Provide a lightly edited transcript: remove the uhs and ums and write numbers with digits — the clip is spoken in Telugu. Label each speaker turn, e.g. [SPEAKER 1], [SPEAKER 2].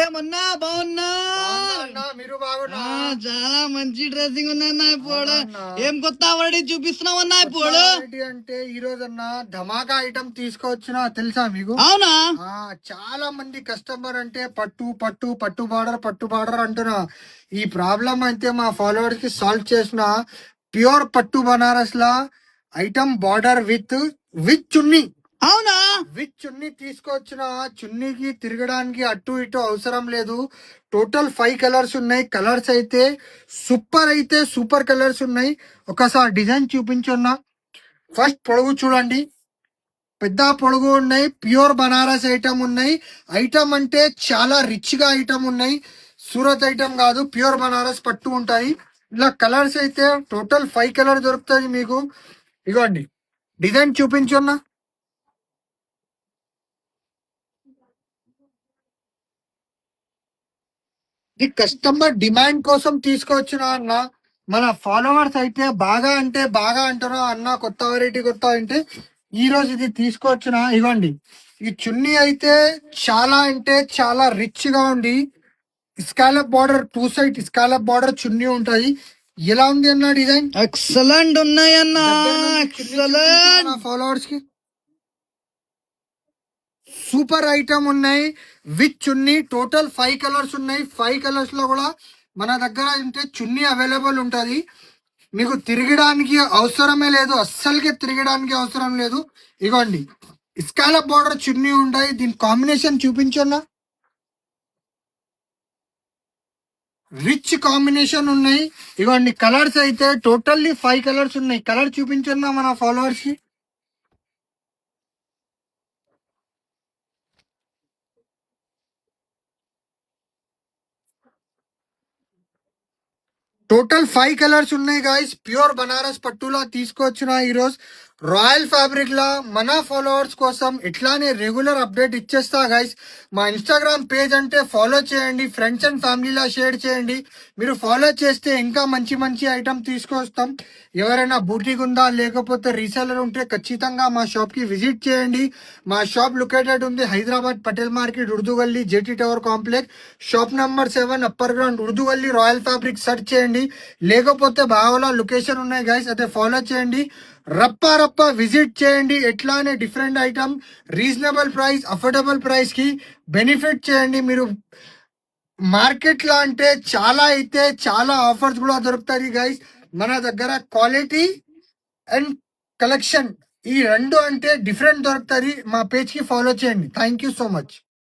[SPEAKER 1] ఏమన్నా బాగున్నా
[SPEAKER 2] మీరు బాగున్నా
[SPEAKER 1] చాలా మంచి డ్రెస్సింగ్ ఉన్నా ఇప్పుడు ఏం కొత్త అవడి చూపిస్తున్నావన్నా ఇప్పుడు
[SPEAKER 2] అంటే ఈ రోజు అన్న ధమాకా ఐటమ్ తీసుకొచ్చిన తెలుసా మీకు?
[SPEAKER 1] అవునా?
[SPEAKER 2] చాలా మంది కస్టమర్ అంటే పట్టు పట్టు పట్టు బార్డర్ అంటున్నా. ఈ ప్రాబ్లం అయితే మా ఫాలోవర్స్ కి సాల్వ్ చేసిన ప్యూర్ పట్టు బనారస్ లా ఐటమ్ బార్డర్ విత్ చున్నీ.
[SPEAKER 1] అవునా?
[SPEAKER 2] విత్ చున్నీ తీసుకొచ్చిన చున్నీకి తిరగడానికి అటు ఇటు అవసరం లేదు. టోటల్ 5 కలర్స్ ఉన్నాయి. కలర్స్ అయితే సూపర్ కలర్స్ ఉన్నాయి. ఒకసారి డిజైన్ చూపించున్నా. ఫస్ట్ పొడుగు చూడండి, పెద్ద పొడుగు ఉన్నాయి. ప్యూర్ బనారస్ ఐటమ్ ఉన్నాయి. ఐటమ్ అంటే చాలా రిచ్ గా ఐటమ్ ఉన్నాయి. సూరత్ ఐటమ్ కాదు, ప్యూర్ బనారస్ పట్టు ఉంటాయి. ఇలా కలర్స్ అయితే టోటల్ 5 కలర్ దొరుకుతాయి మీకు. ఇగోండి డిజైన్ చూపించున్నా. ఈ కస్టమర్ డిమాండ్ కోసం తీసుకొచ్చిన అన్న. మన ఫాలోవర్స్ అయితే బాగా అంటే బాగా అంటారు అన్న, కొత్త వెరైటీ కొత్త అంటే ఈ రోజు ఇది తీసుకొచ్చిన. ఇవ్వండి, ఈ చున్నీ అయితే చాలా అంటే చాలా రిచ్ గా ఉంది. Scallop border, 2 side scallop border చున్నీ ఉంటది. ఎలా ఉంది అన్న డిజైన్?
[SPEAKER 1] ఎక్సలెంట్ ఉన్నాయన్న,
[SPEAKER 2] ఫాలోవర్స్ కి సూపర్ ఐటమ్ ఉన్నాయి. విత్ చున్నీ టోటల్ 5 కలర్స్ ఉన్నాయి. 5 కలర్స్ లో కూడా మన దగ్గర అంటే చున్నీ అవైలబుల్ ఉంటుంది. మీకు తిరగడానికి అవసరమే లేదు, అస్సలకే తిరగడానికి అవసరం లేదు. ఇగోండి స్కాలప్ బార్డర్ చున్నీ ఉంటాయి. దీని కాంబినేషన్ చూపించన్నా. రిచ్ కాంబినేషన్ ఉన్నాయి. ఇగోండి కలర్స్ అయితే టోటల్లీ 5 కలర్స్ ఉన్నాయి. కలర్ చూపించన్నా మన ఫాలోవర్స్ కి. టోటల్ 5 కలర్స్ ఉన్నాయి గాయస్. ప్యూర్ బనారస్ పట్టులా తీసుకొచ్చిన ఈరోజు రాయల్ ఫ్యాబ్రిక్ లా మన ఫాలోవర్స్ కోసం ఇట్లానే రెగ్యులర్ అప్డేట్ ఇచ్చేస్తా గైస్. మా ఇన్స్టాగ్రామ్ పేజ్ అంటే ఫాలో చేయండి, ఫ్రెండ్స్ అండ్ ఫ్యామిలీలా షేర్ చేయండి. మీరు ఫాలో చేస్తే ఇంకా మంచి మంచి ఐటమ్ తీసుకొస్తాం. ఎవరైనా బూటీక్ ఉందా లేకపోతే రీసెలర్ ఉంటే ఖచ్చితంగా మా షాప్ కి విజిట్ చేయండి. మా షాప్ లొకేటెడ్ ఉంది Hyderabad Patel market, Urdu Gali, JT tower complex, shop number 7, upper ground, Urdu Gali, royal fabric search చేయండి. లేకపోతే బావలా లొకేషన్ ఉన్నాయి గైస్, అయితే ఫాలో చేయండి. రప్ప విజిట్ చేయండి. ఎట్లానే different item, reasonable price, affordable price కి బెనిఫిట్ చేయండి. మీరు మార్కెట్ లో అంటే చాలా అయితే చాలా ఆఫర్స్ కూడా దొరుకుతాయి గైస్. మన దగ్గర క్వాలిటీ అండ్ కలెక్షన్ ఈ రెండు అంటే డిఫరెంట్ దొరుకుతుంది. మా పేజ్ కి ఫాలో చేయండి. Thank you so much.